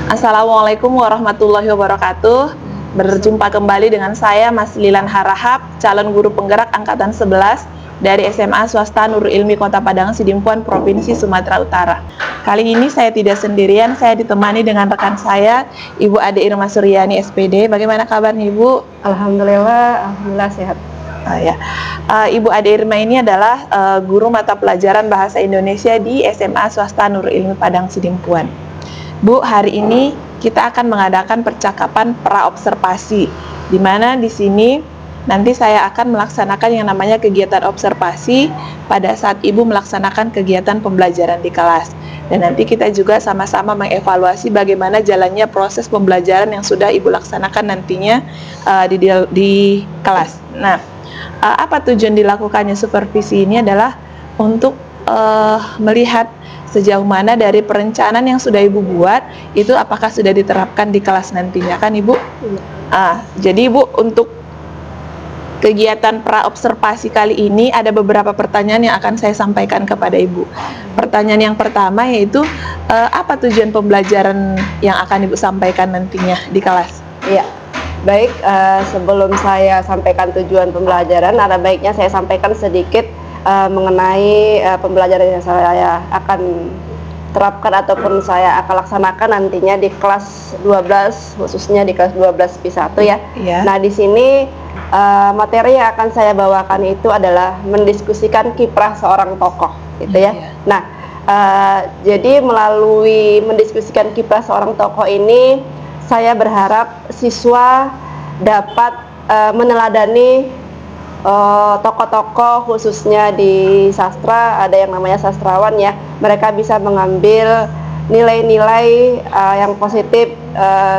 Assalamualaikum warahmatullahi wabarakatuh. Berjumpa kembali dengan saya Mas Lilan Harahap, calon guru penggerak angkatan 11 dari SMA Swasta Nurul Ilmi Kota Padang Sidimpuan, Provinsi Sumatera Utara. Kali ini saya tidak sendirian, saya ditemani dengan rekan saya, Ibu Ade Irma Suryani SPD. Bagaimana kabarnya Ibu? Alhamdulillah sehat. Ibu Ade Irma ini adalah guru mata pelajaran Bahasa Indonesia di SMA Swasta Nurul Ilmi Padang Sidimpuan. Bu, hari ini kita akan mengadakan percakapan praobservasi, di mana di sini nanti saya akan melaksanakan yang namanya kegiatan observasi pada saat Ibu melaksanakan kegiatan pembelajaran di kelas. Dan nanti kita juga sama-sama mengevaluasi bagaimana jalannya proses pembelajaran yang sudah Ibu laksanakan nantinya di kelas. Nah, apa tujuan dilakukannya supervisi ini adalah untuk melihat sejauh mana dari perencanaan yang sudah Ibu buat itu apakah sudah diterapkan di kelas nantinya, kan Ibu? Jadi Ibu, untuk kegiatan praobservasi kali ini ada beberapa pertanyaan yang akan saya sampaikan kepada Ibu. Pertanyaan yang pertama yaitu apa tujuan pembelajaran yang akan Ibu sampaikan nantinya di kelas? Iya, baik. Sebelum saya sampaikan tujuan pembelajaran, ada baiknya saya sampaikan sedikit mengenai pembelajaran yang saya akan terapkan ataupun saya akan laksanakan nantinya di kelas 12, khususnya di kelas 12 P1 ya. Iya. Nah, di sini materi yang akan saya bawakan itu adalah mendiskusikan kiprah seorang tokoh, gitu ya. Iya. Nah, jadi melalui mendiskusikan kiprah seorang tokoh ini, saya berharap siswa dapat meneladani tokoh-tokoh khususnya di sastra, ada yang namanya sastrawan ya. Mereka bisa mengambil nilai-nilai yang positif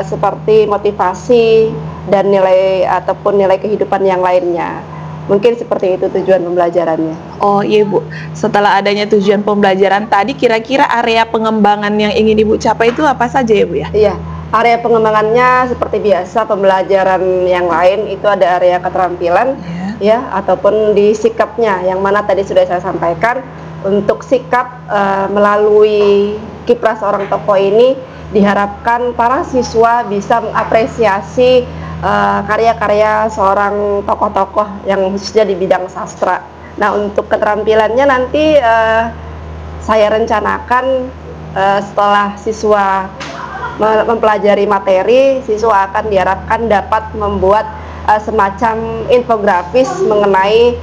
seperti motivasi dan nilai ataupun nilai kehidupan yang lainnya. Mungkin seperti itu tujuan pembelajarannya. Oh iya Bu, setelah adanya tujuan pembelajaran tadi, kira-kira area pengembangan yang ingin Ibu capai itu apa saja ya Bu ya? Iya, area pengembangannya seperti biasa pembelajaran yang lain itu ada area keterampilan, ya, ataupun di sikapnya, yang mana tadi sudah saya sampaikan. Untuk sikap melalui kiprah seorang tokoh ini diharapkan para siswa bisa mengapresiasi karya-karya seorang tokoh-tokoh yang khususnya di bidang sastra. Nah, untuk keterampilannya nanti saya rencanakan setelah siswa mempelajari materi, siswa akan diharapkan dapat membuat semacam infografis mengenai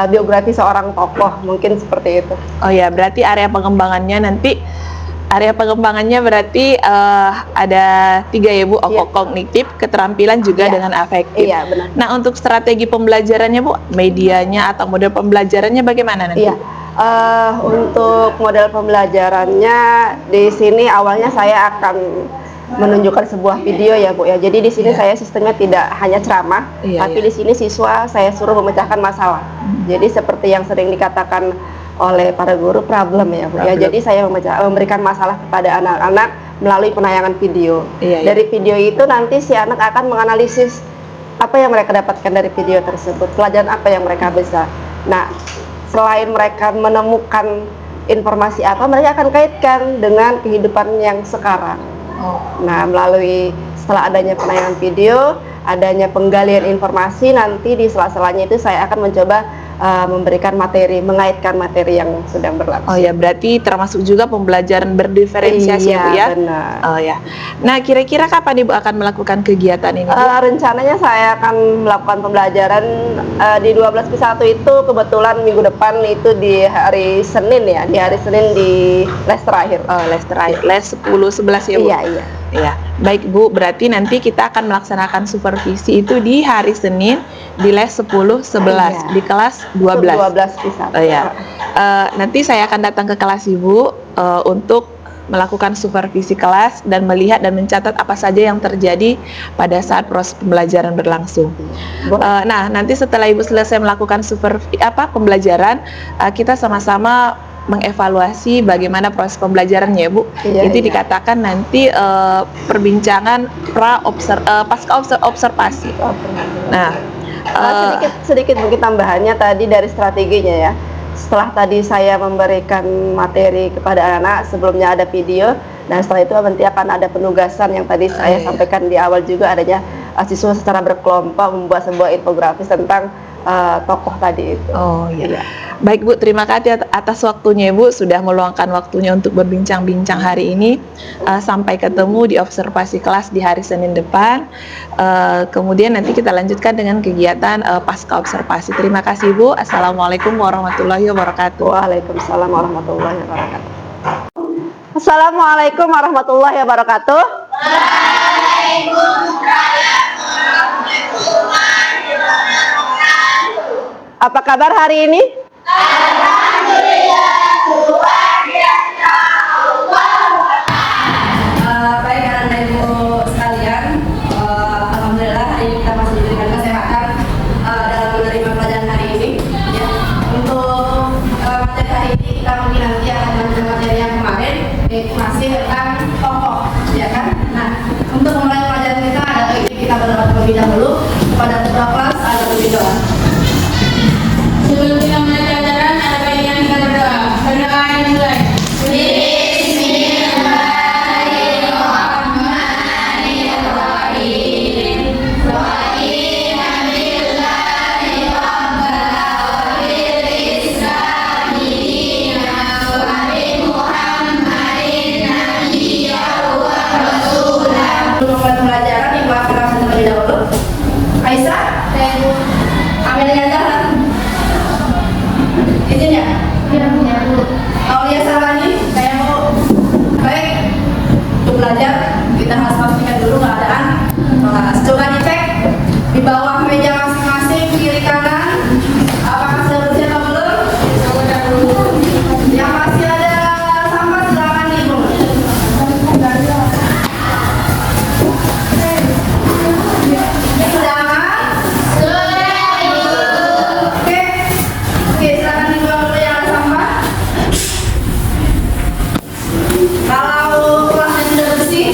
biografi seorang tokoh, mungkin seperti itu. Oh ya, berarti area pengembangannya berarti ada 3 ya Bu, kognitif, keterampilan juga dengan afektif. Iya, benar. Nah, untuk strategi pembelajarannya Bu, medianya atau model pembelajarannya bagaimana nanti? Iya, untuk model pembelajarannya di sini awalnya saya akan menunjukkan sebuah video ya Bu ya. Jadi di sini saya sistemnya tidak hanya ceramah, tapi di sini siswa saya suruh memecahkan masalah. Jadi seperti yang sering dikatakan oleh para guru, problem ya Bu ya. Jadi saya memberikan masalah kepada anak-anak melalui penayangan video. Dari video itu nanti si anak akan menganalisis apa yang mereka dapatkan dari video tersebut, pelajaran apa yang mereka bisa. Nah, selain mereka menemukan informasi apa, mereka akan kaitkan dengan kehidupan yang sekarang. Nah, setelah adanya penayangan video, adanya penggalian informasi, nanti di sela-selanya itu saya akan mencoba memberikan materi, mengaitkan materi yang sedang berlangsung. Oh ya, berarti termasuk juga pembelajaran berdiferensiasi ya Bu ya? Benar. Oh ya. Nah, kira-kira kapan Ibu akan melakukan kegiatan ini? Rencananya saya akan melakukan pembelajaran di 12 P1 itu kebetulan minggu depan itu di hari Senin ya, di hari Senin di les terakhir. Les terakhir, les 10-11 ya Bu? Iya. Ya, baik Bu, berarti nanti kita akan melaksanakan supervisi itu di hari Senin di les 10-11 di kelas 12. 12 P1. Nanti saya akan datang ke kelas Ibu untuk melakukan supervisi kelas dan melihat dan mencatat apa saja yang terjadi pada saat proses pembelajaran berlangsung. Nah, nanti setelah Ibu selesai melakukan pembelajaran, kita sama-sama mengevaluasi bagaimana proses pembelajarannya Bu. Itu dikatakan nanti perbincangan pasca observasi. Nah, sedikit mungkin tambahannya tadi dari strateginya ya. Setelah tadi saya memberikan materi kepada anak, sebelumnya ada video. Dan setelah itu nanti akan ada penugasan yang tadi saya sampaikan di awal juga, adanya siswa secara berkelompok membuat sebuah infografis tentang tokoh tadi itu. Oh iya. Baik Bu, terima kasih atas waktunya Bu, sudah meluangkan waktunya untuk berbincang-bincang hari ini. Sampai ketemu di observasi kelas di hari Senin depan. Kemudian nanti kita lanjutkan dengan kegiatan pasca observasi. Terima kasih Bu. Assalamualaikum warahmatullahi wabarakatuh. Waalaikumsalam warahmatullahi wabarakatuh. Assalamualaikum warahmatullahi wabarakatuh. Apa kabar hari ini? Baik anak dan ibu sekalian, alhamdulillah hari ini kita masih diberikan kesehatan dalam menerima pelajaran hari ini. Ya. Untuk materi hari ini kita mungkin nanti akan melanjutkan materi yang kemarin, yaitu masih tentang tokoh, ya kan? Nah, untuk memulai pelajaran kita ada baiknya kita berdoa terlebih dahulu kepada ketua kelas agar berdoa. Sebelum kita mulai pelajaran, ada baiknya kita berdoa. Berdoa yang dimulai. Pelajaran yang akan langsung terlebih dahulu. Aisyah, ambil dengan jalan. Izin ya? Iya, Bu. Aulia Salani, saya mau. Baik, untuk belajar kita harus pastikan dulu keadaan kelas. Coba dicek di bawah meja masing-masing, kiri kanan. Apakah sudah bersih atau belum? Yang masih ada sampah silakan dibuang. Sudah aman? Oke, silakan dibuang dulu yang ada sampah. Kalau kelasnya sudah bersih,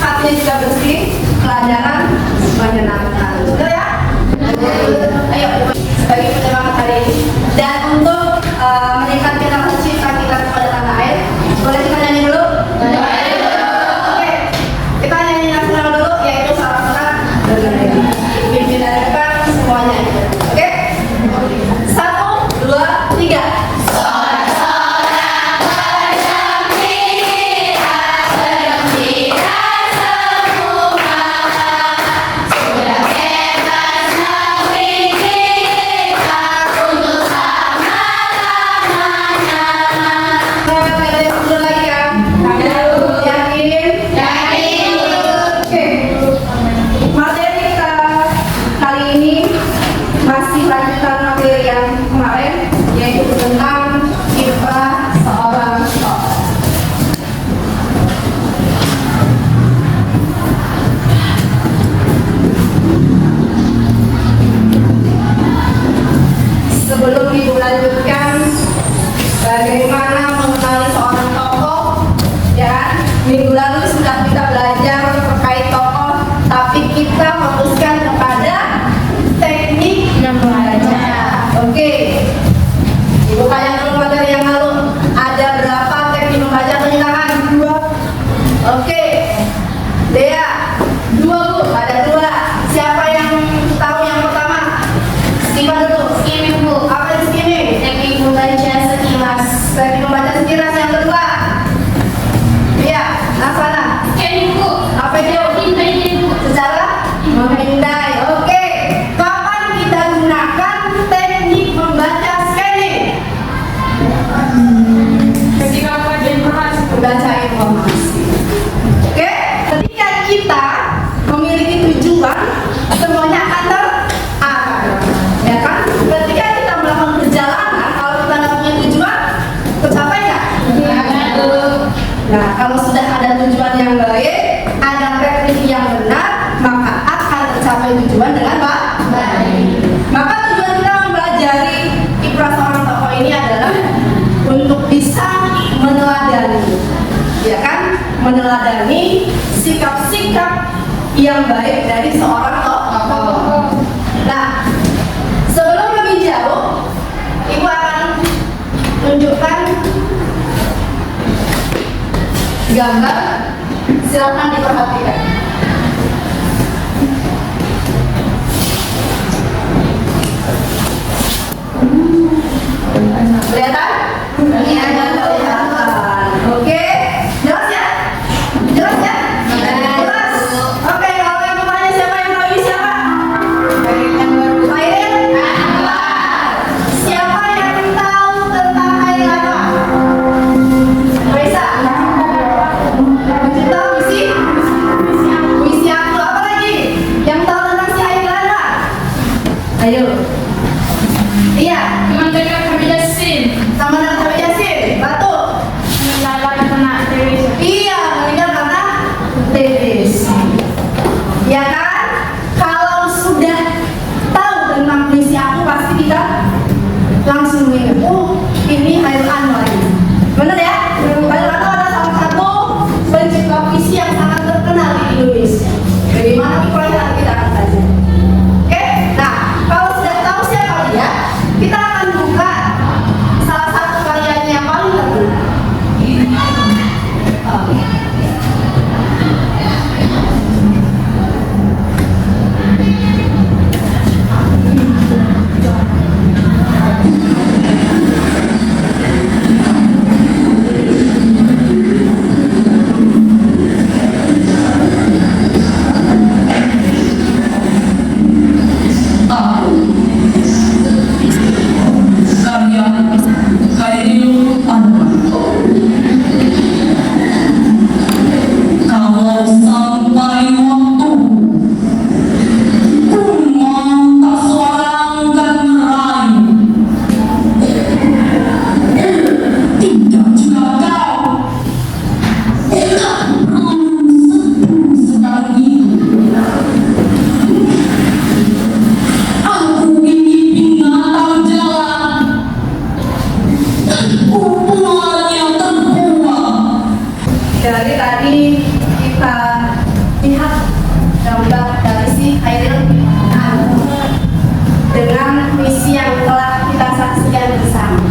hatinya juga bersih, pelajaran menyenangkan. Betul ya? Ayo, sebagai penyemangat hari ini. Dan untuk meningkatkan rasa cinta kita kepada tanah air, boleh kita nyanyi dulu? Oke, kita nyanyi nasional dulu, yaitu salam-salam dengan pimpinan depan semuanya. Oke? 1, 2, 3. Materi kita kali ini masih lanjutan materi yang kemarin, yaitu tentang kiprah seorang tokoh. Sebelum ibu lanjutkan bagaimana mengenali seorang tokoh, ya, minggu lalu sudah kita belajar terkait tokoh, tapi kita fokuskan kepada teknik membaca. Oke, ibu tanya dulu materi yang lalu, ada berapa teknik membaca penyilangan? 2. Oke, Dea, 2 Bu, ada 2. Siapa yang tahu yang pertama? Siapa dulu? Skimming Bu. Apa itu skimming? Teknik membaca sekilas. Teknik membaca sekilas yang kedua. Iya, Nasana. Scanning Bu. Apa itu? Memindai Bu. Secara memindai. Oke. Kapan kita gunakan teknik membaca scanning? Ketika membaca informasi. Oke. Ketika kita memiliki tujuan, semuanya akan terarah. Ya kan? Ketika kita melakukan perjalanan, kalau kita nggak punya tujuan, tercapai nggak? Nah, kalau sudah ada tujuan yang baik, ada teknik yang benar, maka akan tercapai tujuan dengan baik. Maka tujuan kita mempelajari kiprah seorang tokoh ini adalah untuk bisa meneladani, ya kan? Meneladani sikap-sikap yang baik dari seorang tokoh. Nah, sebelum lebih jauh, ibu akan tunjukkan gambar, silakan diperhatikan. Kelihatan? Iya, kelihatan. Oke, jelas ya? Jelas ya? Jelas. Oke, kalau yang bertanya siapa yang tahu ini siapa? Hairil? Siapa yang tahu tentang Hairil apa? Raisa? Tahu misi? Misi aku apa lagi? Yang tahu tentang si Hairil apa? Ayo. Iya. Teman dekat kami Yasin. Sama dengan Habib Yasin, Batu. Meninggal karena TBC. Iya, meninggal karena TBC. Ya kan? Kalau sudah tahu tentang misi aku pasti kita langsung ingat. Oh, ini Hairil Anwar. Benar ya? Hairil Anwar adalah salah satu pencipta puisi yang sangat terkenal di Indonesia. Bagaimana kiprahnya kita akan kaji. Oke, nah kalau sudah tahu siapa dia, kita akan buka salah satu karyanya yang paling terkenal. Karya Hairil Anwar. Kalau sampai waktu rumah tak seorang kan meraih, tidak juga kau belum sekarang ini. Aku ini binatang jalan, kumpulannya terbuang. Dari tadi kita lihat gambar dari si Hairil Anwar dengan misi yang telah kita saksikan bersama.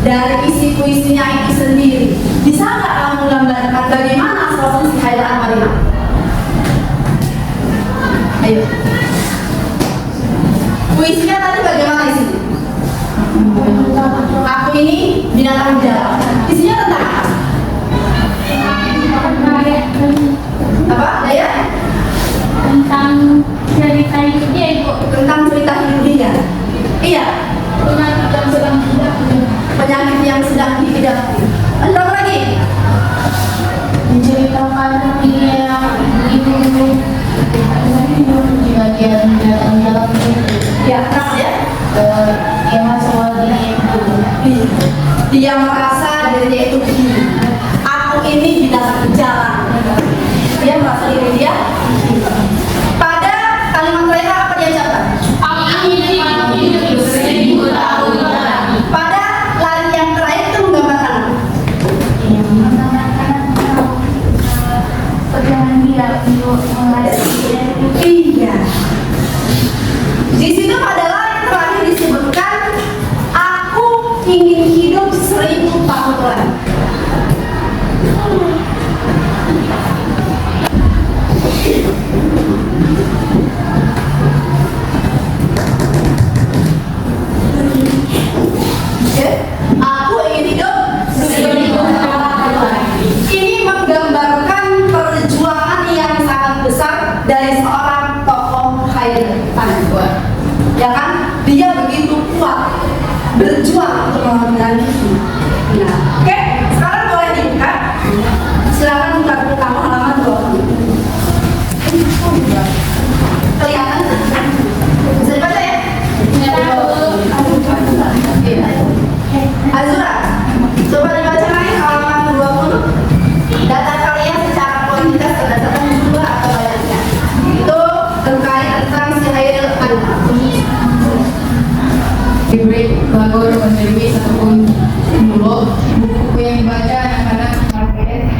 Dari isi puisinya itu sendiri, bisa nggak kamu gambarkan bagaimana sosok si Hairil Anwar ini? Ayo. Puisinya tadi bagaimana isinya? Aku ini binatang jalan. Isinya tentang apa? Apa? Daya? Tentang cerita hidup dia, Ibu. Tentang cerita hidup dia. Iya, Penyakit yang sedang penyakit yang sedang hidup. diidap. Ada apa lagi? Menceritakan dia ibu di bagian belakang jalan Ya, kenapa ya? dia masuk di Dia merasa dirinya itu gini. Aku ini binatang jalan. Dia merasa diri dia. Pada kalimat terakhir apa dia ucapkan? aku ini hidup 1000 tahun lagi. Pada lari yang terakhir itu menggambarkan apa? Yang mengatakan perjalanan dia untuk menghadapi Iya. Di situ pada lari terakhir disebutkan aku ingin hidup 1000 tahun lagi. Oke, aku ingin hidup 1000 tahun lagi. Ini menggambarkan perjuangan yang sangat besar dari seorang tokoh Hairil Anwar. Ya kan? Dia begitu kuat berjuang untuk mengambil itu. Nah, oke, sekarang boleh dibuka. Silakan buka buku kamu halaman 20. Kelihatan? Bisa dibaca ya? Iya. Azura, coba dibaca lagi halaman 20. Data kalian secara kuantitas berdasarkan jumlah atau banyaknya. Itu terkait tentang si Hairil Anwar. Diberi Lagor menerima 1 buku yang dibaca yang mana kemarin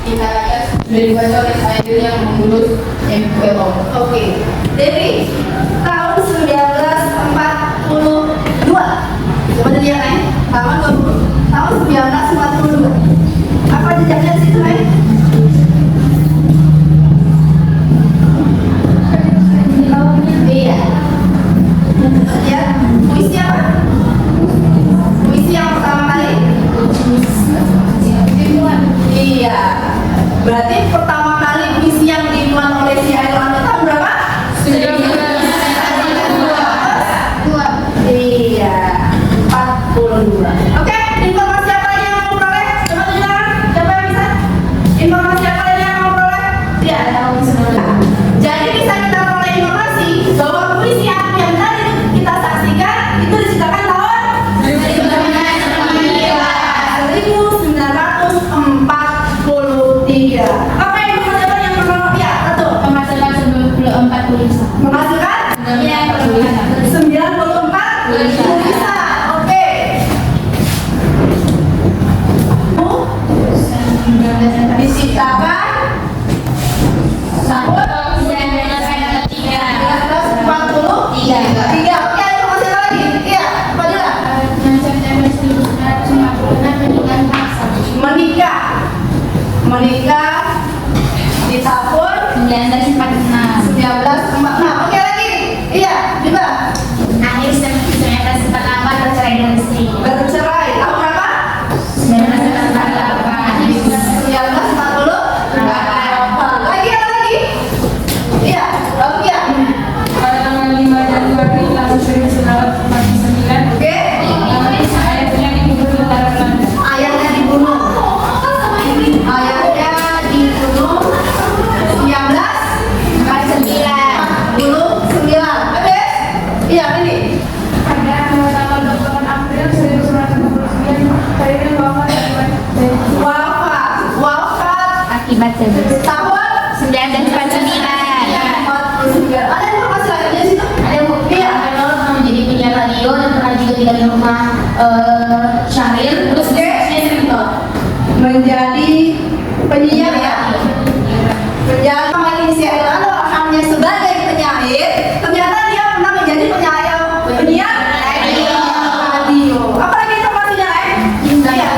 kita lihat sudah dibaca oleh Hairil yang mengurus MPO. Oke, Dewi, tahun 1942. Coba dilihat ya, tahun 1942. Apa jejaknya dari situ, Hai. Iya. Ya, puisi apa? Puisi yang pertama kali? Iya. Berarti pertama kali puisi yang dimuat oleh si Airlangga tahun berapa? Iya, 42. Oke, informasi apa lagi yang mau peroleh? Coba tunjukkan, siapa yang bisa? Informasi apa lagi yang mau peroleh? Iya, jadi bisa kita peroleh informasi bahwa puisi yang tadi kita saksikan itu diciptakan tahun 1943. Apa informasi apa yang perlu? Ya, satu. Pemasukan 44 tulisan. Memasukkan? Iya, 94 bisa. Oke. Diciptakan tahun 1943. Oke, ada informasi apa lagi? Iya, Fadila. Menikah di tahun 1946. 1946. Oke lagi. Iya, juga. Akhir 1948 bercerai dari istri. Bercerai. Tahun berapa? 1948. 1948. Lagi apa lagi? Iya, Rokia. Pada tanggal 5 Januari tahun 1949, Oke. ayahnya dibunuh tentara Belanda. Ayahnya dibunuh. Ayahnya dibunuh 1949. Habis? Iya, ini. Pada tanggal 28 April 1949, Ferdinand wafat akibat Wafat Akibat sebelum tahun 1949. 49. Ada informasi lain di situ? Ada bukti Iya. Abang pernah menjadi penyiar radio dan pernah juga tinggal di rumah Syahril. Terus Oke. saya sering tahu. Menjadi penyiar ya. Menjadi pemain si Airlangga hanya sebagai penyair, ternyata dia pernah menjadi penyiar radio. Apa lagi informasinya, Iya.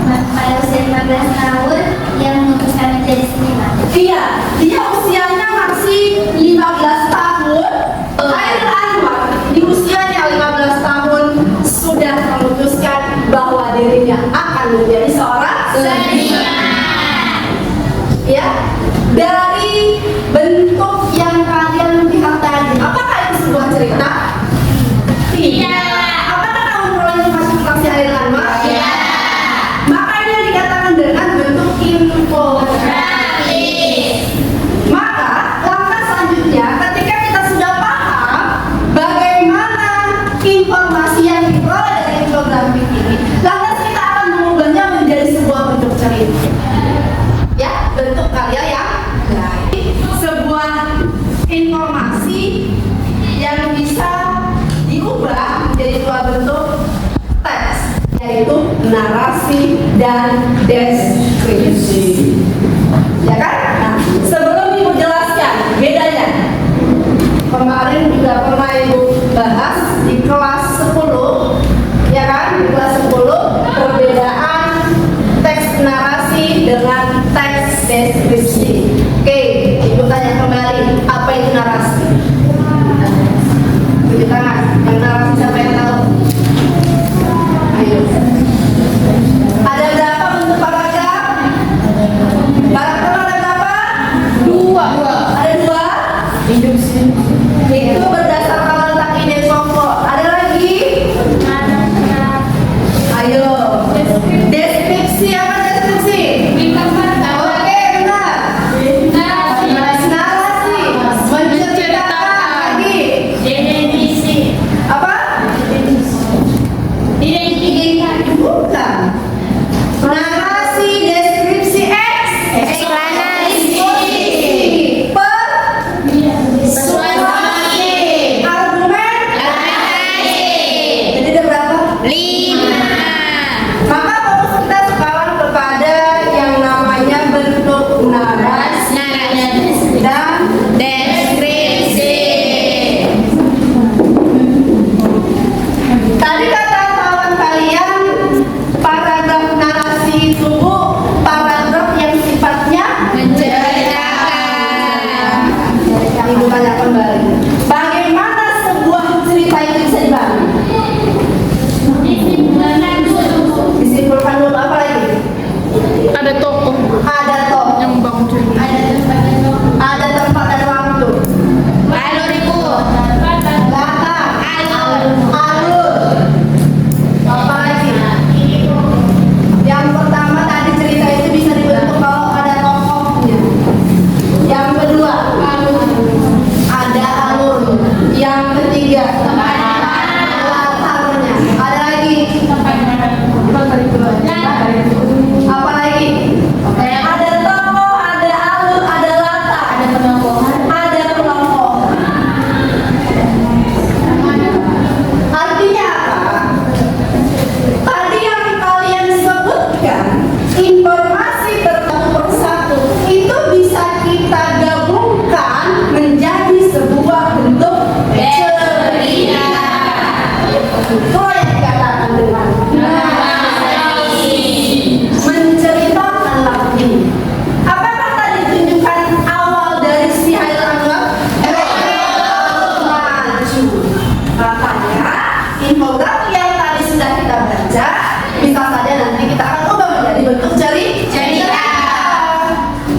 Pada usia 15 tahun yang memutuskan menjadi seniman. Iya, dia usianya masih 15 tahun. Khairul Anwar di usianya 15 tahun sudah memutuskan bahwa dirinya akan menjadi seorang ya. Dari bentuk yang kalian lihat tadi, apakah itu sebuah cerita? Tidak. Apakah kamu perlu informasi tentang si Khairul Anwar? Iya. Makanya dikatakan dengan bentuk infografis. Maka langkah selanjutnya ketika kita sudah paham bagaimana informasi yang diperoleh dari infografis ini, lantas kita akan mengubahnya menjadi sebuah bentuk cerita. Ya, bentuk karya yang baik. Sebuah informasi yang bisa diubah menjadi dua bentuk teks, yaitu narasi dan deskripsi. Ya kan? Nah, sebelum Ibu jelaskan bedanya, kemarin juga pernah Ibu bahas di kelas 10, ya kan? Di kelas 10 perbedaan teks narasi dengan teks deskripsi. Oke, Ibu tanya kembali, apa itu narasi? Tunjuk tangan, yang narasi siapa yang tahu? Ayo. Ada berapa bentuk paragraf? Paragraf ada berapa? Dua. Ada dua? Itu berdasarkan letak ide pokok. Ada lagi? Ayo. Deskripsi apa deskripsi? Oke, benar. Narasi. Menceritakan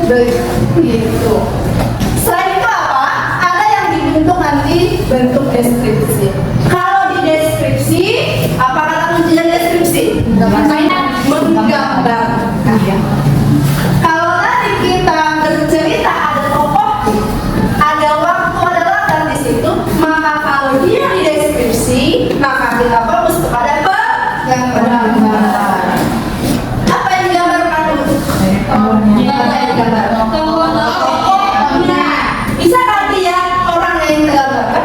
Begitu. Selain itu apa? Ada yang dibentuk nanti bentuk deskripsi. Kalau di deskripsi, apa kata kuncinya deskripsi? Menggambarkan. Kalau tadi kita bercerita ada tokoh, ada waktu, ada latar di situ, maka kalau dia di deskripsi, maka kita fokus kepada penggambaran. Apa yang digambarkan? Apa yang digambarkan? Bisa kan dia orang yang tergambarkan?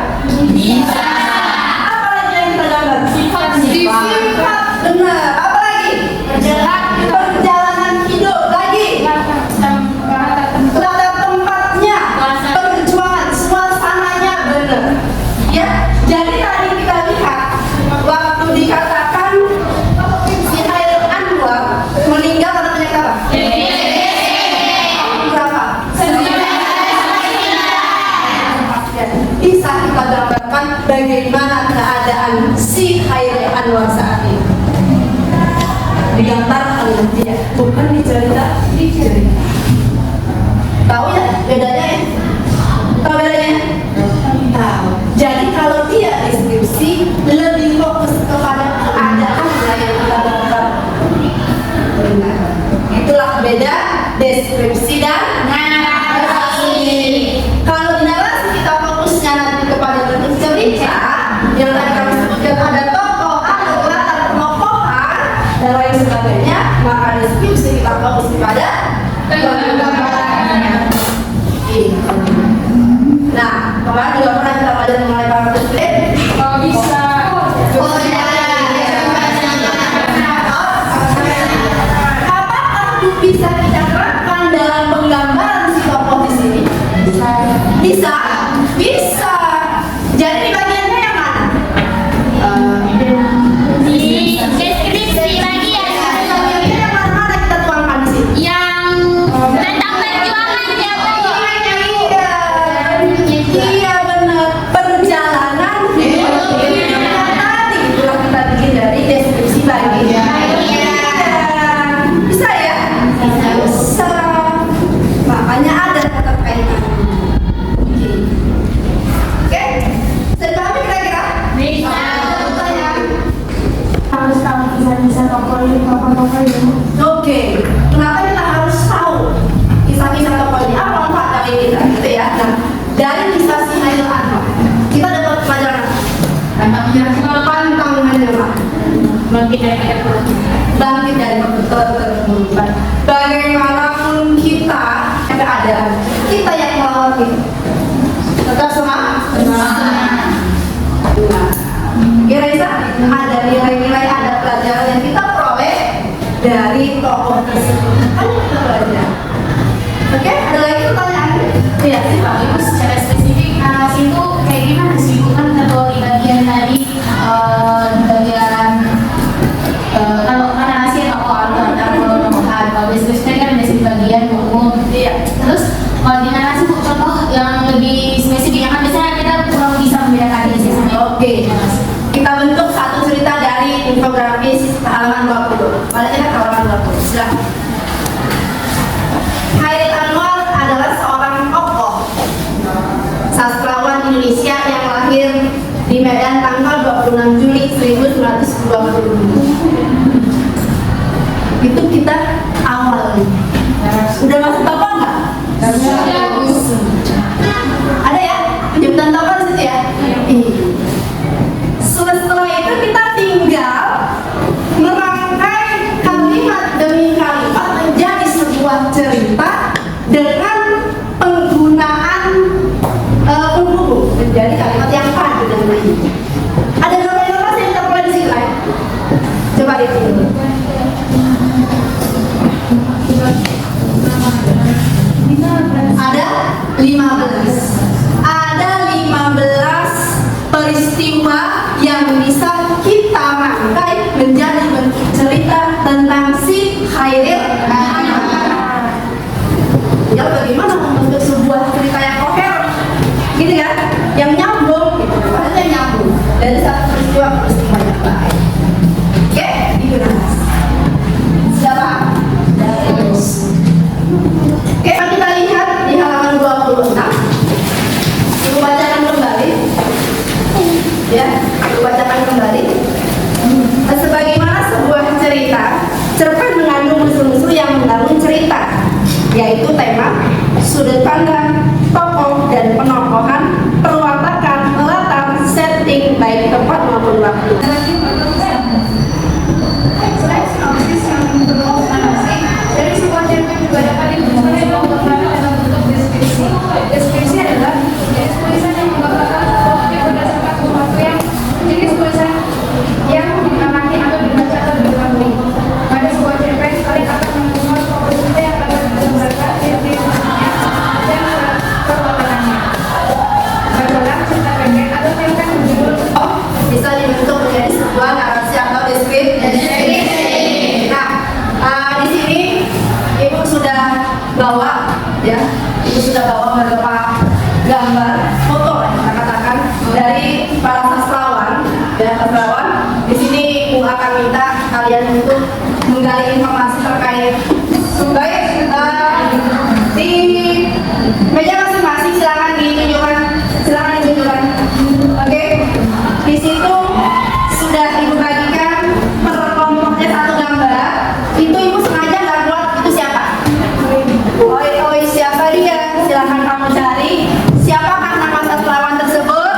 Bisa. Apa lagi yang tergambar? Sifat. Benar. Apa lagi? Perjalanan hidup. Lagi. Latar tempatnya, perjuangan, suasananya benar. Ya. Jadi tadi kita lihat waktu dikatakan si Hairil Anwar meninggal karena penyakit apa? Berapa? Bisa kita gambarkan bagaimana keadaan si Hairil Anwar saat ini. Digambarkan oleh dia, bukan dicerita. Tahu ya bedanya ya? Tahu bedanya? Tahu. Jadi kalau dia deskripsi lebih fokus kepada keadaan yang kita gambarkan. Benar. Itulah beda deskripsi dan narasi. Kalau di narasi kita fokusnya nanti kepada bentuk cerita, yang tadi kami sebutkan ada tokoh, ada latar penokohan dan lain sebagainya, maka deskripsi kita fokus kepada gambarannya. Nah, kemarin juga pernah kita belajar mengenai karakter trait. Kalau bisa. Oh ya. Apakah bisa kita terapkan dalam penggambaran si tokoh di sini? Bisa. Bisa. Jadi di bagiannya yang mana? Di deskripsi lagi ya. Bagiannya yang mana kita tuangkan di sini? Yang tentang perjuangan ya Bu. Iya benar, perjalanan hidup. Tadi itulah kita bikin dari deskripsi bagian. Bisa ya? Bisa. Makanya ada kata kaitan. Oke? Sudah paham kira-kira? Bisa. Harus tahu kisah-kisah tokoh ini. Oke. Kenapa kita harus tahu kisah-kisah tokoh ini? Apa manfaat dari kita? Gitu ya. Nah, dari kisah si Hairil Anwar, kita dapat pelajaran pantang menyerah, bangkit dari keterpurukan. Bagaimanapun kita keadaan, kita yang melawan itu tetap semangat. Kira-kira ada nilai-nilai, ada pelajaran yang kita peroleh dari tokoh tersebut. Ayo kita belajar. Oke, ada lagi pertanyaan? Iya sih Pak, Ibu secara spesifik narasi itu kayak gimana sih Bu? Kan kalau di bagian tadi di bagian kalau kan narasi tokoh atau tokohan, kalau deskripsi kan ada di bagian umum. Iya. Terus kalau di narasi Bu, contoh yang lebih spesifik, yang kan biasanya kita kurang bisa membedakan sih sama Oke. Kita bentuk satu cerita dari infografis halaman 20. Mari kita ke halaman 20. Silakan. Hairil Anwar adalah seorang tokoh sastrawan Indonesia yang lahir di Medan tanggal 26 Juli 1992. Itu kita awal. Udah masuk tokoh nggak? Ada ya? Penyebutan tokoh di situ ya? Iya. Setelah itu kita tinggal merangkai kalimat demi kalimat menjadi sebuah cerita dengan penggunaan penghubung menjadi kalimat yang padu dan lain. Ada berapa inovasi yang kita mulai di sini lah? Coba dihitung. Ada 15. Ada 15 peristiwa yang bisa kita rangkai menjadi bentuk cerita tentang si Hairil Anwar. Ya bagaimana membentuk sebuah cerita yang koheren, gitu kan? Yang nyambung, gitu. Maksudnya nyambung dari satu peristiwa ke peristiwa yang lain. Oke, itu Siapa? Terus. Oke, kita yaitu tema sudut pandang, tokoh dan penokohan, perwatakan, latar, setting baik tempat maupun waktu. Selain sinopsis yang berbentuk narasi, dari sebuah cerpen juga dapat dituliskan dalam bentuk deskripsi. Deskripsi adalah jenis tulisan yang menggambarkan objek berdasarkan sesuatu yang jenis tulisan yang diamati atau dibaca terlebih dahulu. Pada sebuah cerpen, kalian akan menemukan tokoh cerita yang akan menggambarkan ciri-ciri dan perwatangannya. Bacalah cerita pendek atau cerpen berjudul Bisa dibentuk menjadi sebuah narasi atau deskripsi. Nah, di sini ibu sudah bawa ya, ibu sudah bawa beberapa gambar foto lah kita katakan dari para sastrawan ya, sastrawan. Di sini ibu akan minta kalian untuk menggali informasi terkait. Baik, di meja masing-masing silakan ditunjukkan, Oke, di situ sudah ibu bagikan per kelompoknya satu gambar. Itu ibu sengaja nggak buat itu siapa? Oi, siapa dia? Silakan kamu cari. Siapakah nama sastrawan tersebut?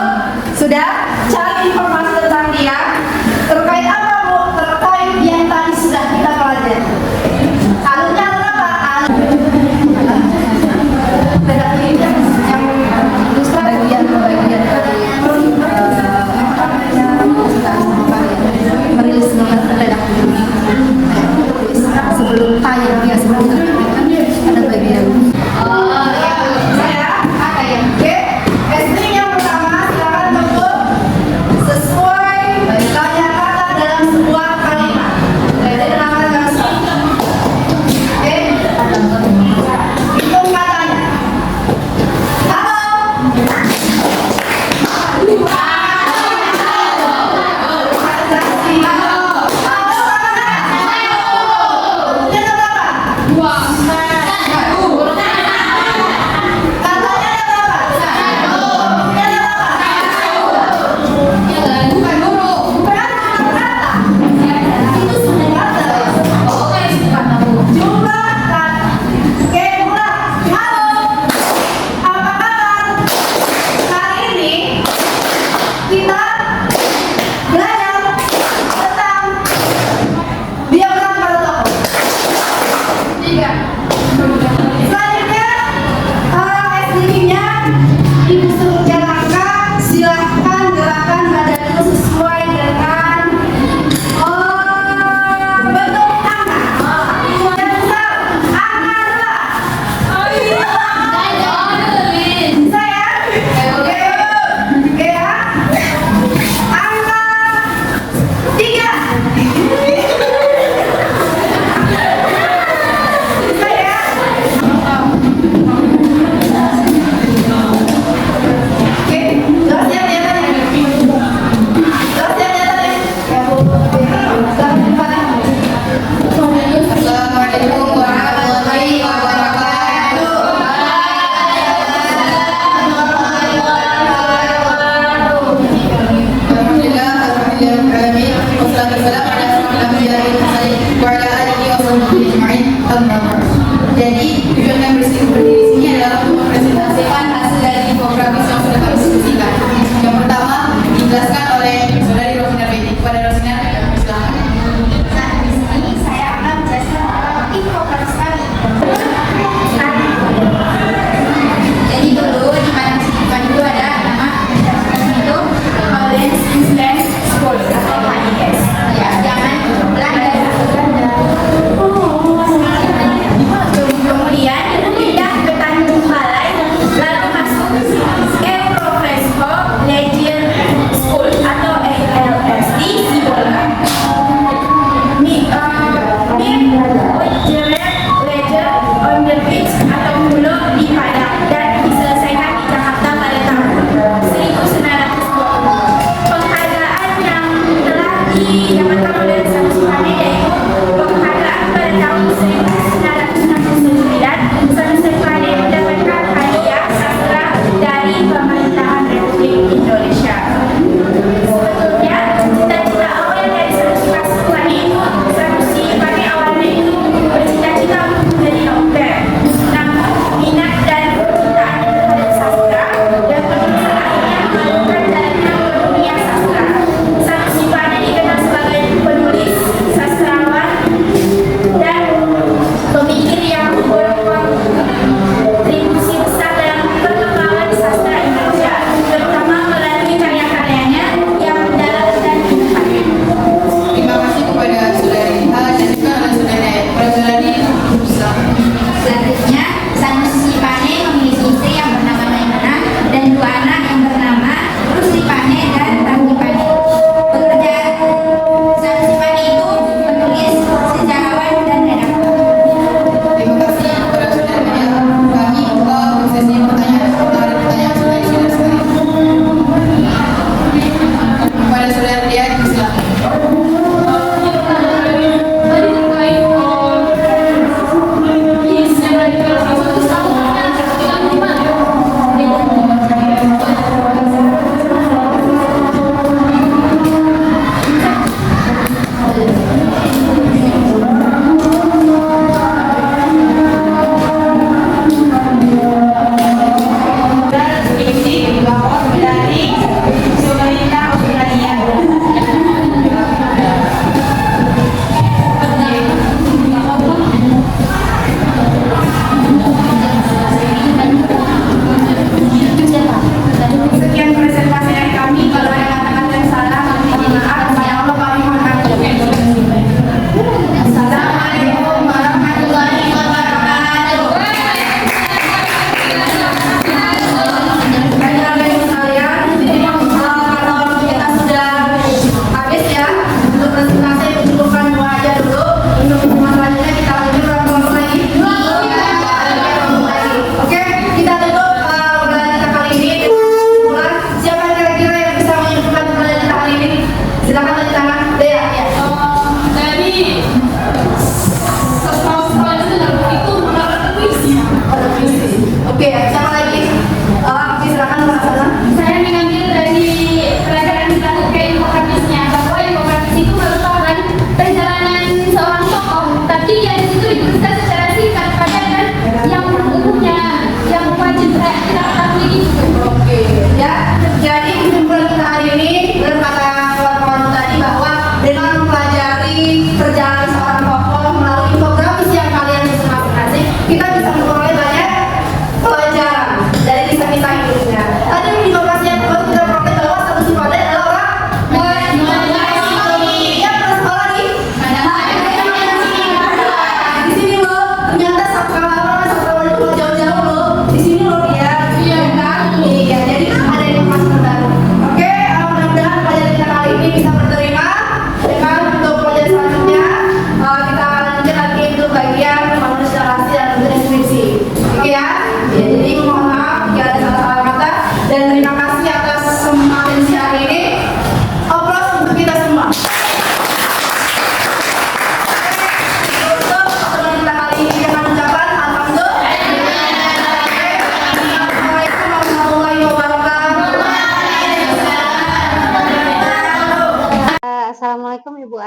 Sudah cari informasi tentang dia. Terkait apa bu? Terkait yang tadi sudah kita pelajari. Alurnya apa? Tidak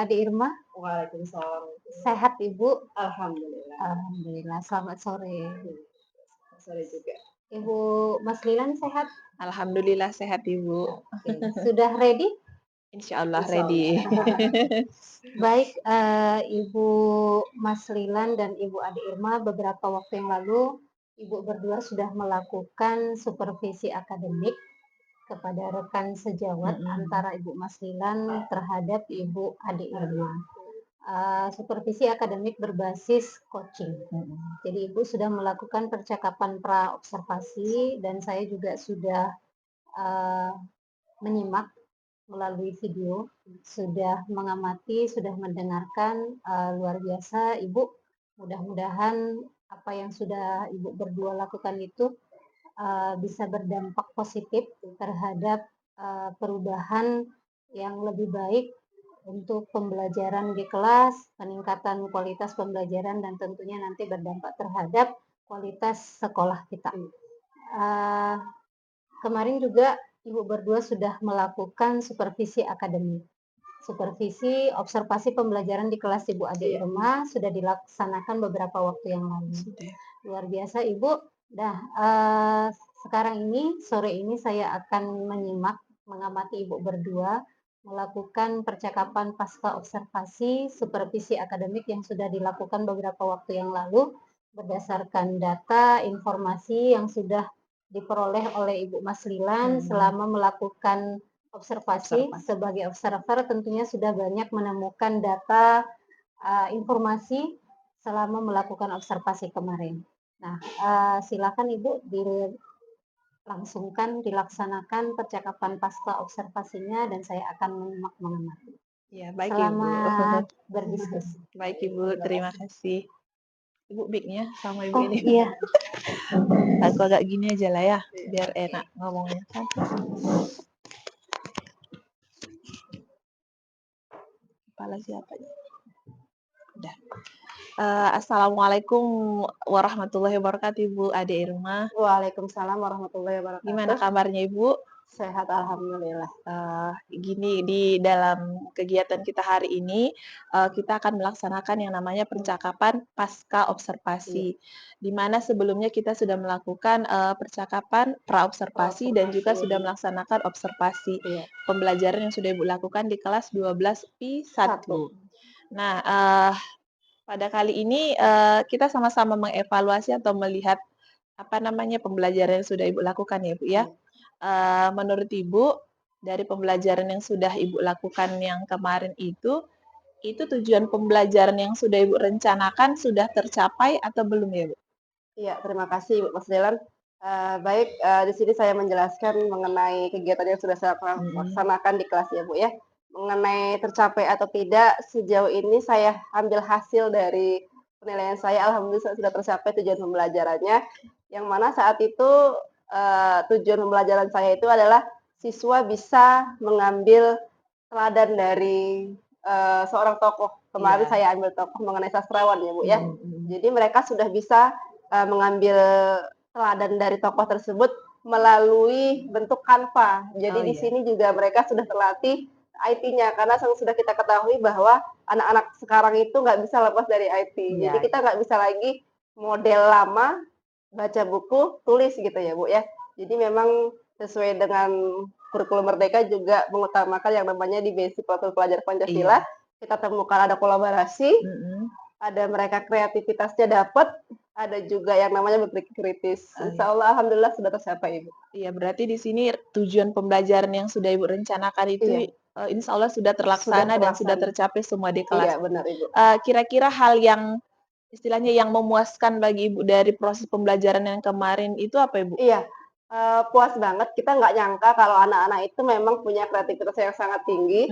Ade Irma. Waalaikumsalam. Sehat Ibu? Alhamdulillah. Alhamdulillah. Selamat sore. Sore juga. Ibu Mas Lilan sehat? Alhamdulillah sehat Ibu. Oke. Sudah ready? Insya Allah ready. Baik, Ibu Mas Lilan dan Ibu Ade Irma, beberapa waktu yang lalu Ibu berdua sudah melakukan supervisi akademik kepada rekan sejawat antara Ibu Mas Lilan terhadap Ibu Ade Irma. Supervisi akademik berbasis coaching. Jadi Ibu sudah melakukan percakapan pra-observasi dan saya juga sudah menyimak melalui video, sudah mengamati, sudah mendengarkan, luar biasa Ibu. Mudah-mudahan apa yang sudah Ibu berdua lakukan itu bisa berdampak positif terhadap perubahan yang lebih baik untuk pembelajaran di kelas, peningkatan kualitas pembelajaran dan tentunya nanti berdampak terhadap kualitas sekolah kita. Kemarin juga Ibu berdua sudah melakukan supervisi akademik. Supervisi observasi pembelajaran di kelas Ibu Ade Irma sudah dilaksanakan beberapa waktu yang lalu. Luar biasa Ibu. Nah, sekarang ini, sore ini saya akan menyimak, mengamati Ibu berdua melakukan percakapan pasca observasi supervisi akademik yang sudah dilakukan beberapa waktu yang lalu berdasarkan data, informasi yang sudah diperoleh oleh Ibu Mas Lilan selama melakukan observasi. Sebagai observer tentunya sudah banyak menemukan data, informasi selama melakukan observasi kemarin. Nah, silakan Ibu dilaksanakan percakapan pasca observasinya dan saya akan menyimak mengamati. Ya, baik Selamat Ibu. berdiskusi. Baik Ibu, terima kasih. Ibu mic-nya sama Ibu Oh ini. iya, Aku agak gini aja lah ya, biar enak ngomongnya kan. Kepala siapa ya? Udah. Assalamualaikum warahmatullahi wabarakatuh Ibu Ade Irma. Waalaikumsalam warahmatullahi wabarakatuh. Gimana kabarnya Ibu? Sehat alhamdulillah. Gini, di dalam kegiatan kita hari ini kita akan melaksanakan yang namanya percakapan pasca observasi, di mana sebelumnya kita sudah melakukan percakapan pra-observasi dan juga sudah melaksanakan observasi pembelajaran yang sudah Ibu lakukan di kelas 12 P1. Nah, pada kali ini kita sama-sama mengevaluasi atau melihat apa namanya pembelajaran yang sudah Ibu lakukan ya Bu ya. Menurut Ibu dari pembelajaran yang sudah Ibu lakukan yang kemarin itu tujuan pembelajaran yang sudah Ibu rencanakan sudah tercapai atau belum ya Bu? Iya, terima kasih Ibu Mas Delan. Baik, di sini saya menjelaskan mengenai kegiatan yang sudah saya laksanakan di kelas ya Bu ya. Mengenai tercapai atau tidak, sejauh ini saya ambil hasil dari penilaian saya, alhamdulillah sudah tercapai tujuan pembelajarannya. Yang mana saat itu tujuan pembelajaran saya itu adalah siswa bisa mengambil teladan dari seorang tokoh. Kemarin saya ambil tokoh mengenai sastrawan ya Bu ya. Jadi mereka sudah bisa mengambil teladan dari tokoh tersebut melalui bentuk Canva. Jadi di sini juga mereka sudah terlatih IT-nya karena sudah kita ketahui bahwa anak-anak sekarang itu nggak bisa lepas dari IT. Jadi kita nggak bisa lagi model lama baca buku tulis gitu ya Bu ya. Jadi memang sesuai dengan kurikulum Merdeka juga mengutamakan yang namanya di basic peraturan pelajar Pancasila. Kita temukan ada kolaborasi, ada mereka kreativitasnya dapat, ada juga yang namanya berpikir kritis. Insya Allah, alhamdulillah sudah tercapai Ibu. Iya, berarti di sini tujuan pembelajaran yang sudah Ibu rencanakan itu insya Allah sudah terlaksana dan sudah tercapai semua di kelas. Iya, benar Ibu. Kira-kira hal yang istilahnya yang memuaskan bagi Ibu dari proses pembelajaran yang kemarin itu apa Ibu? Iya, puas banget. Kita nggak nyangka kalau anak-anak itu memang punya kreativitas yang sangat tinggi.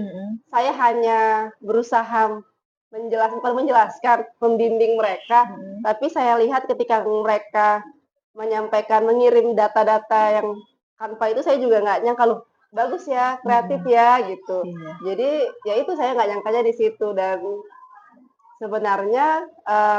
Saya hanya berusaha menjelaskan, membimbing mereka. Tapi saya lihat ketika mereka menyampaikan, mengirim data-data yang Canva itu saya juga nggak nyangka loh, bagus ya, kreatif ya gitu. Jadi ya itu saya nggak nyangkanya di situ dan sebenarnya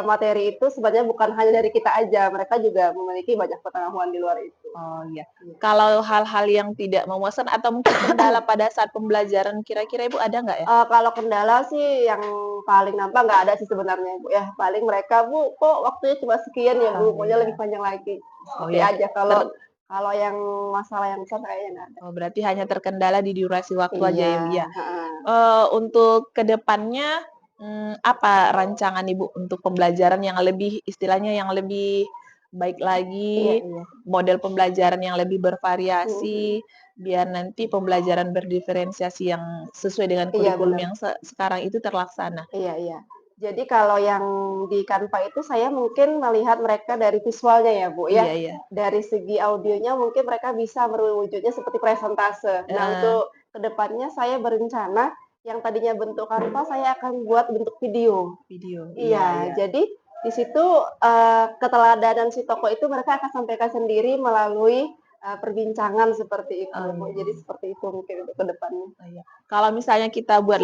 materi itu sebenarnya bukan hanya dari kita aja, mereka juga memiliki banyak pengetahuan di luar itu. Oh iya. Kalau hal-hal yang tidak memuaskan atau mungkin kendala pada saat pembelajaran kira-kira Ibu ada nggak ya? Kalau kendala sih yang paling nampak nggak ada sih sebenarnya, Bu, ya. Paling mereka, "Bu, kok waktunya cuma sekian ya, Bu? Maunya lebih panjang lagi." Oh Seperti ya. aja kalau yang masalah yang besar kayaknya nggak ada. Oh berarti hanya terkendala di durasi waktu aja ya, Iya, Bu, ya? heeh. Untuk kedepannya, apa rancangan Ibu untuk pembelajaran yang lebih istilahnya yang lebih baik Iya lagi, iya. model pembelajaran yang lebih Mhm mhm. bervariasi, biar nanti pembelajaran berdiferensiasi yang sesuai dengan Iya kurikulum bener. yang sekarang itu terlaksana? Iya iya. Jadi kalau yang di Canva itu saya mungkin melihat mereka dari visualnya ya, Bu, ya. Iya iya. Dari segi audionya mungkin mereka bisa mewujudnya seperti presentase. Nah, Heeh, untuk kedepannya saya berencana yang tadinya bentuk Canva saya akan buat bentuk video. video. Iya Iya, iya. jadi di situ, keteladanan si tokoh itu mereka akan sampaikan sendiri melalui, perbincangan seperti itu, Oh, Bu. iya. Jadi seperti itu mungkin untuk kedepannya. Oh, iya. Kalau misalnya kita buat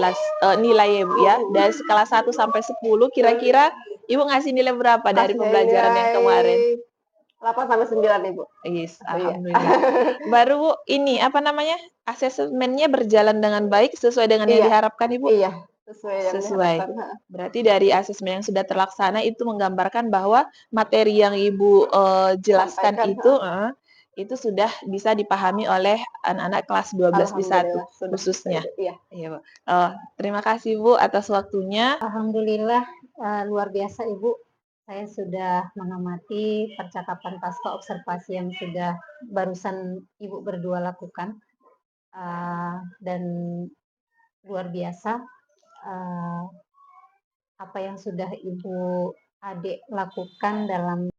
nilai ya, Bu, ya, dari skala 1 sampai 10 kira-kira Ibu ngasih nilai berapa dari Kasih saya pembelajaran yang nilai kemarin? 8 sampai 9 nih, Bu. Yes, Oh, iya. alhamdulillah. Baru Bu, ini, apa namanya, asesmennya berjalan dengan baik sesuai dengan yang Iya diharapkan Ibu? iya, sesuai yang Sesuai. diharapkan, heeh. Berarti dari asesmen yang sudah terlaksana itu menggambarkan bahwa materi yang Ibu, jelaskan Sampaikan, itu heeh. itu sudah bisa dipahami oleh anak-anak kelas 12 di 1 Alhamdulillah sudah bisa khususnya. itu, iya. Iya, Bu. Terima kasih Bu atas waktunya. Alhamdulillah, luar biasa Ibu. Saya sudah mengamati percakapan pasca observasi yang sudah barusan Ibu berdua lakukan, dan luar biasa, apa yang sudah Ibu Ade lakukan dalam